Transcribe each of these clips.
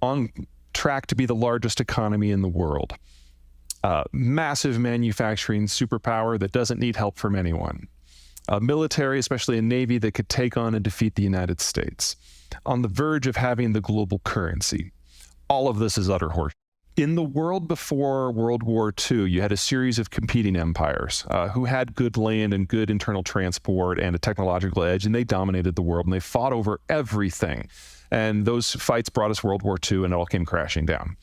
on track to be the largest economy in the world. Massive manufacturing superpower that doesn't need help from anyone. A military, especially a navy, that could take on and defeat the United States. On the verge of having the global currency. All of this is utter horse. In the world before World War II, you had a series of competing empires who had good land and good internal transport and a technological edge, and they dominated the world, and they fought over everything. And those fights brought us World War II, and it all came crashing down.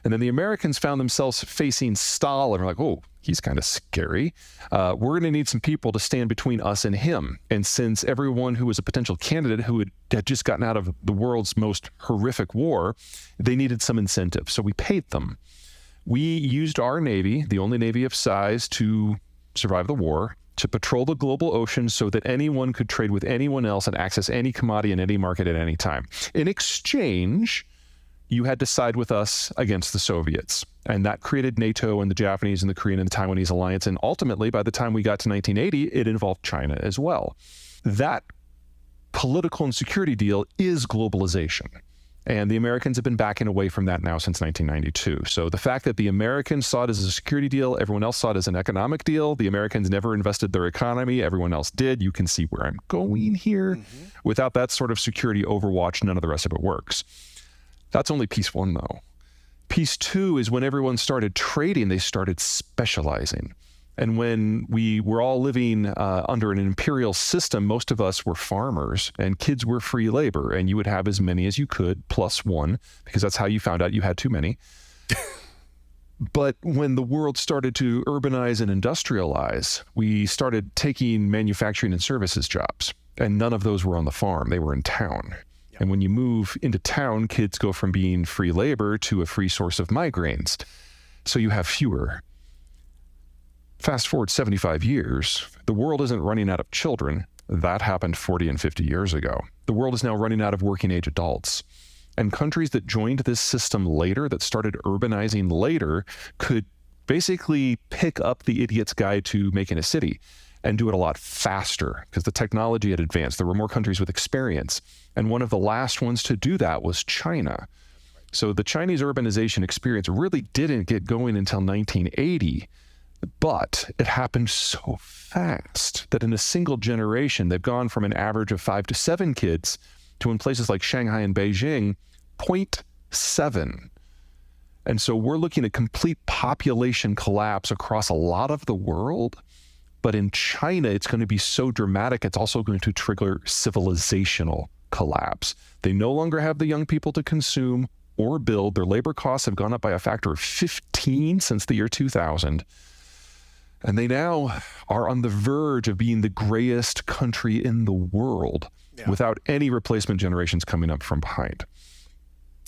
And then the Americans found themselves facing Stalin, and were like, oh, he's kind of scary. We're going to need some people to stand between us and him. And since everyone who was a potential candidate who had just gotten out of the world's most horrific war, they needed some incentive. So we paid them. We used our Navy, the only Navy of size to survive the war, to patrol the global ocean so that anyone could trade with anyone else and access any commodity in any market at any time. In exchange, you had to side with us against the Soviets. And that created NATO and the Japanese and the Korean and the Taiwanese alliance. And ultimately, by the time we got to 1980, it involved China as well. That political and security deal is globalization. And the Americans have been backing away from that now since 1992. So the fact that the Americans saw it as a security deal, everyone else saw it as an economic deal. The Americans never invested their economy. Everyone else did. You can see where I'm going here. Without that sort of security overwatch, none of the rest of it works. That's only piece one, though. Piece two is when everyone started trading, they started specializing. And when we were all living under an imperial system, most of us were farmers and kids were free labor, and you would have as many as you could, plus one, because that's how you found out you had too many. But when the world started to urbanize and industrialize, we started taking manufacturing and services jobs, and none of those were on the farm, they were in town. And when you move into town, kids go from being free labor to a free source of migraines. So you have fewer. Fast forward 75 years, the world isn't running out of children. That happened 40 and 50 years ago. The world is now running out of working age adults. And countries that joined this system later, that started urbanizing later, could basically pick up the idiot's guide to making a city and do it a lot faster because the technology had advanced. There were more countries with experience. And one of the last ones to do that was China. So the Chinese urbanization experience really didn't get going until 1980, but it happened so fast that in a single generation, they've gone from an average of 5 to 7 kids to, in places like Shanghai and Beijing, 0.7. And so we're looking at complete population collapse across a lot of the world. But in China, it's going to be so dramatic, it's also going to trigger civilizational collapse. They no longer have the young people to consume or build. Their labor costs have gone up by a factor of 15 since the year 2000. And they now are on the verge of being the grayest country in the world without any replacement generations coming up from behind.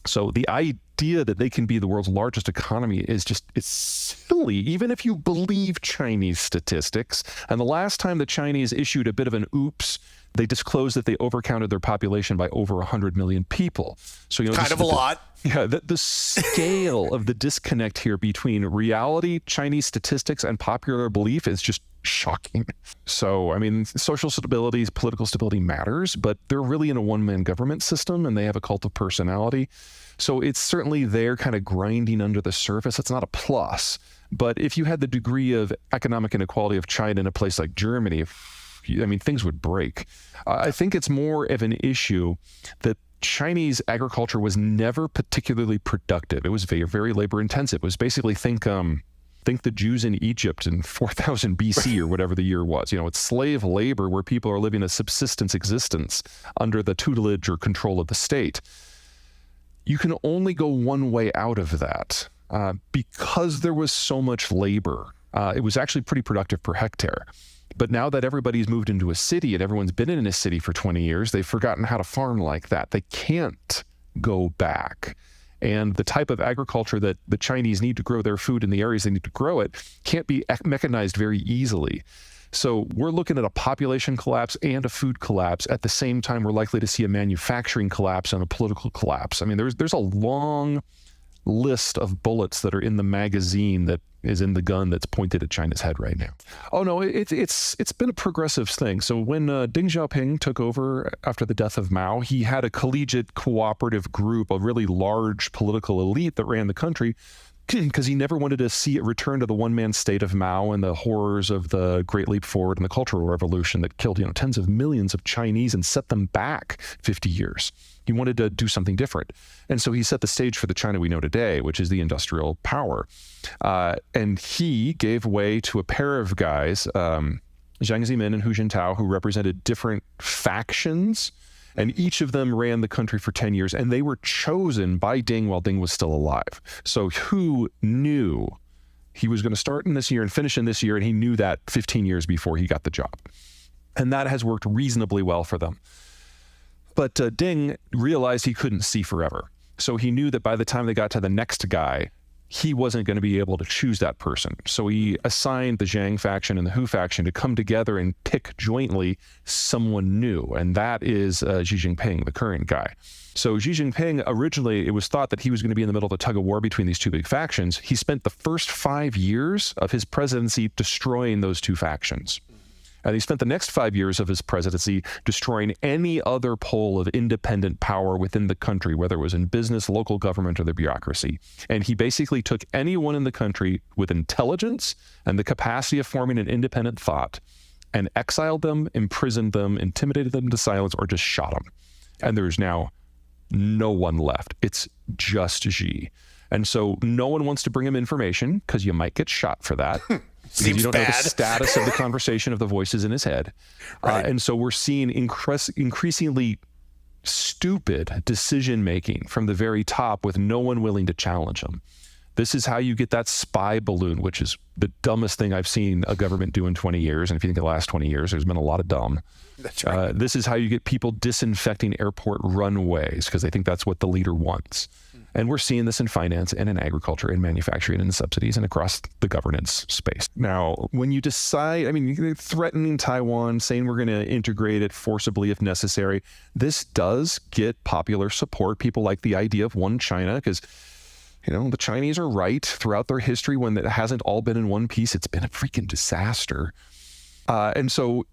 So the idea that they can be the world's largest economy is just, it's silly, even if you believe Chinese statistics. And the last time the Chinese issued a bit of an oops, they disclosed that they overcounted their population by over 100 million people. So, you know, kind of a lot. Yeah, the scale of the disconnect here between reality, Chinese statistics, and popular belief is just shocking. So, I mean, social stability, political stability matters, but they're really in a one-man government system, and they have a cult of personality. So it's certainly there kind of grinding under the surface. It's not a plus. But if you had the degree of economic inequality of China in a place like Germany, I mean, things would break. I think it's more of an issue that Chinese agriculture was never particularly productive. It was very, very labor intensive. It was basically think the Jews in Egypt in 4000 BC or whatever the year was. You know, it's slave labor where people are living a subsistence existence under the tutelage or control of the state. You can only go one way out of that because there was so much labor. It was actually pretty productive per hectare. But now that everybody's moved into a city and everyone's been in a city for 20 years, they've forgotten how to farm like that. They can't go back. And the type of agriculture that the Chinese need to grow their food in the areas they need to grow it can't be mechanized very easily. So we're looking at a population collapse and a food collapse. At the same time, we're likely to see a manufacturing collapse and a political collapse. I mean, there's a long list of bullets that are in the magazine that is in the gun that's pointed at China's head right now. Oh no, it's been a progressive thing. So when Deng Xiaoping took over after the death of Mao, he had a collegiate cooperative group, a really large political elite that ran the country, because he never wanted to see it return to the one-man state of Mao and the horrors of the Great Leap Forward and the Cultural Revolution that killed, tens of millions of Chinese and set them back 50 years. He wanted to do something different. And so he set the stage for the China we know today, which is the industrial power. And he gave way to a pair of guys, Jiang Zemin and Hu Jintao, who represented different factions. And each of them ran the country for 10 years, and they were chosen by Deng while Deng was still alive. So Hu knew he was going to start in this year and finish in this year, and he knew that 15 years before he got the job. And that has worked reasonably well for them. But Deng realized he couldn't see forever. So he knew that by the time they got to the next guy, he wasn't going to be able to choose that person. So he assigned the Zhang faction and the Hu faction to come together and pick jointly someone new. And that is Xi Jinping, the current guy. So Xi Jinping, originally, it was thought that he was going to be in the middle of a tug of war between these two big factions. He spent the first 5 years of his presidency destroying those two factions. And he spent the next 5 years of his presidency destroying any other pole of independent power within the country, whether it was in business, local government, or the bureaucracy. And he basically took anyone in the country with intelligence and the capacity of forming an independent thought and exiled them, imprisoned them, intimidated them to silence, or just shot them. And there's now no one left. It's just Xi. And so no one wants to bring him information because you might get shot for that. Seems you don't bad. know the status of the conversation of the voices in his head. Right. And so we're seeing increasingly stupid decision-making from the very top with no one willing to challenge him. This is how you get that spy balloon, which is the dumbest thing I've seen a government do in 20 years. And if you think of the last 20 years, there's been a lot of dumb. That's right. This is how you get people disinfecting airport runways because they think that's what the leader wants. And we're seeing this in finance and in agriculture and manufacturing and in subsidies and across the governance space. Now, when you decide, you're threatening Taiwan, saying we're going to integrate it forcibly if necessary, this does get popular support. People like the idea of one China because, the Chinese are right throughout their history. When it hasn't all been in one piece, it's been a freaking disaster. And so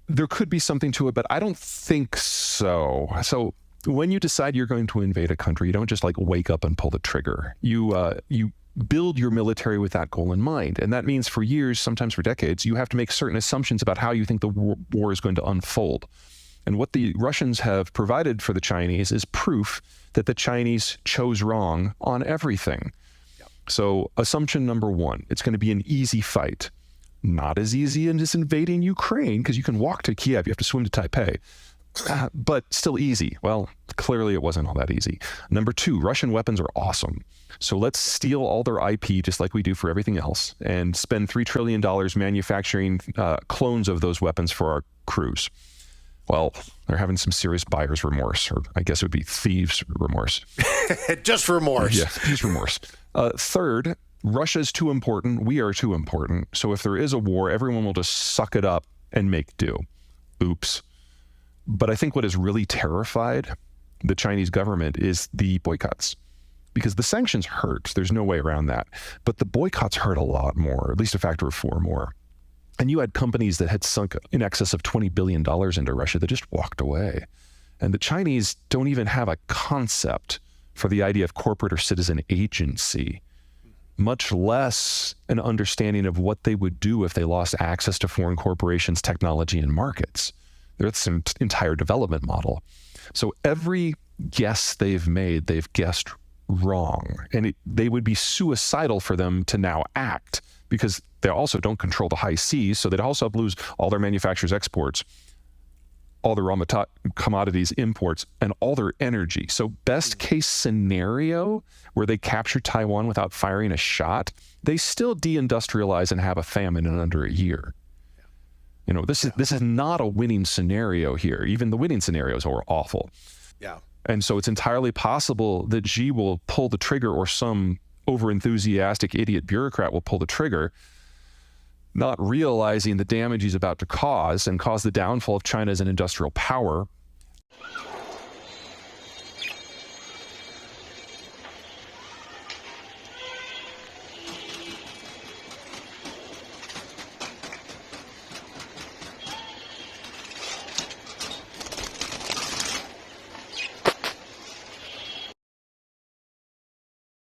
there could be something to it, but I don't think so. So when you decide you're going to invade a country, you don't just wake up and pull the trigger. You build your military with that goal in mind. And that means for years, sometimes for decades, you have to make certain assumptions about how you think the war is going to unfold. And what the Russians have provided for the Chinese is proof that the Chinese chose wrong on everything. Yep. So assumption number one, it's going to be an easy fight. Not as easy as invading Ukraine, because you can walk to Kiev, you have to swim to Taipei. But still easy. Well, clearly it wasn't all that easy. Number two, Russian weapons are awesome. So let's steal all their IP, just like we do for everything else, and spend $3 trillion manufacturing clones of those weapons for our crews. Well, they're having some serious buyer's remorse, or I guess it would be thieves' remorse. Just remorse. Yeah, just remorse. Third, Russia's too important. We are too important. So if there is a war, everyone will just suck it up and make do. Oops. But I think what has really terrified the Chinese government is the boycotts, because the sanctions hurt. There's no way around that. But the boycotts hurt a lot more, at least a factor of 4 more. And you had companies that had sunk in excess of $20 billion into Russia that just walked away. And the Chinese don't even have a concept for the idea of corporate or citizen agency, much less an understanding of what they would do if they lost access to foreign corporations, technology, and markets. That's an entire development model. So every guess they've made, they've guessed wrong. And they would be suicidal for them to now act, because they also don't control the high seas. So they'd also lose all their manufacturers' exports, all their raw commodities imports, and all their energy. So best case scenario, where they capture Taiwan without firing a shot, they still deindustrialize and have a famine in under a year. This is not a winning scenario here. Even the winning scenarios are awful. Yeah. And so it's entirely possible that Xi will pull the trigger, or some overenthusiastic idiot bureaucrat will pull the trigger, not realizing the damage he's about to cause and cause the downfall of China as an industrial power.